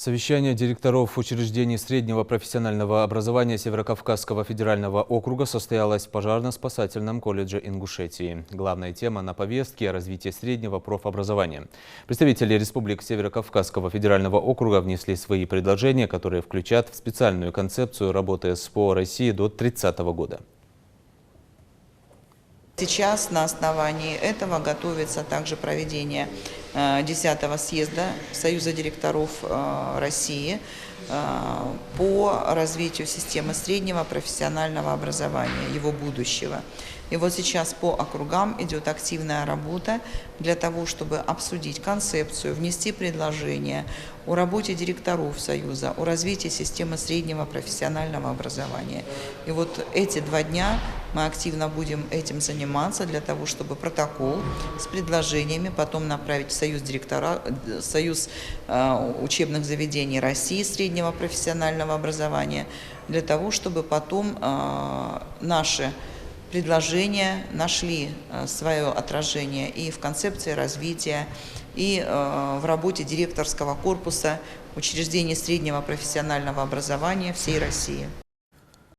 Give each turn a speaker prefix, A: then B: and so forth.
A: Совещание директоров учреждений среднего профессионального образования Северокавказского федерального округа состоялось в пожарно-спасательном колледже Ингушетии. Главная тема на повестке – развитие среднего профобразования. Представители республик Северокавказского федерального округа внесли свои предложения, которые включат в специальную концепцию работы СПО России до 2030 года.
B: Сейчас на основании этого готовится также проведение 10-го съезда Союза директоров России по развитию системы среднего профессионального образования, его будущего. И вот сейчас по округам идет активная работа для того, чтобы обсудить концепцию, внести предложения о работе директоров Союза, о развитии системы среднего профессионального образования. И вот эти 2 дня мы активно будем этим заниматься для того, чтобы протокол с предложениями потом направить в Союз учебных заведений России среднего профессионального образования, для того, чтобы потом наши предложения нашли свое отражение и в концепции развития, и в работе директорского корпуса учреждений среднего профессионального образования всей России.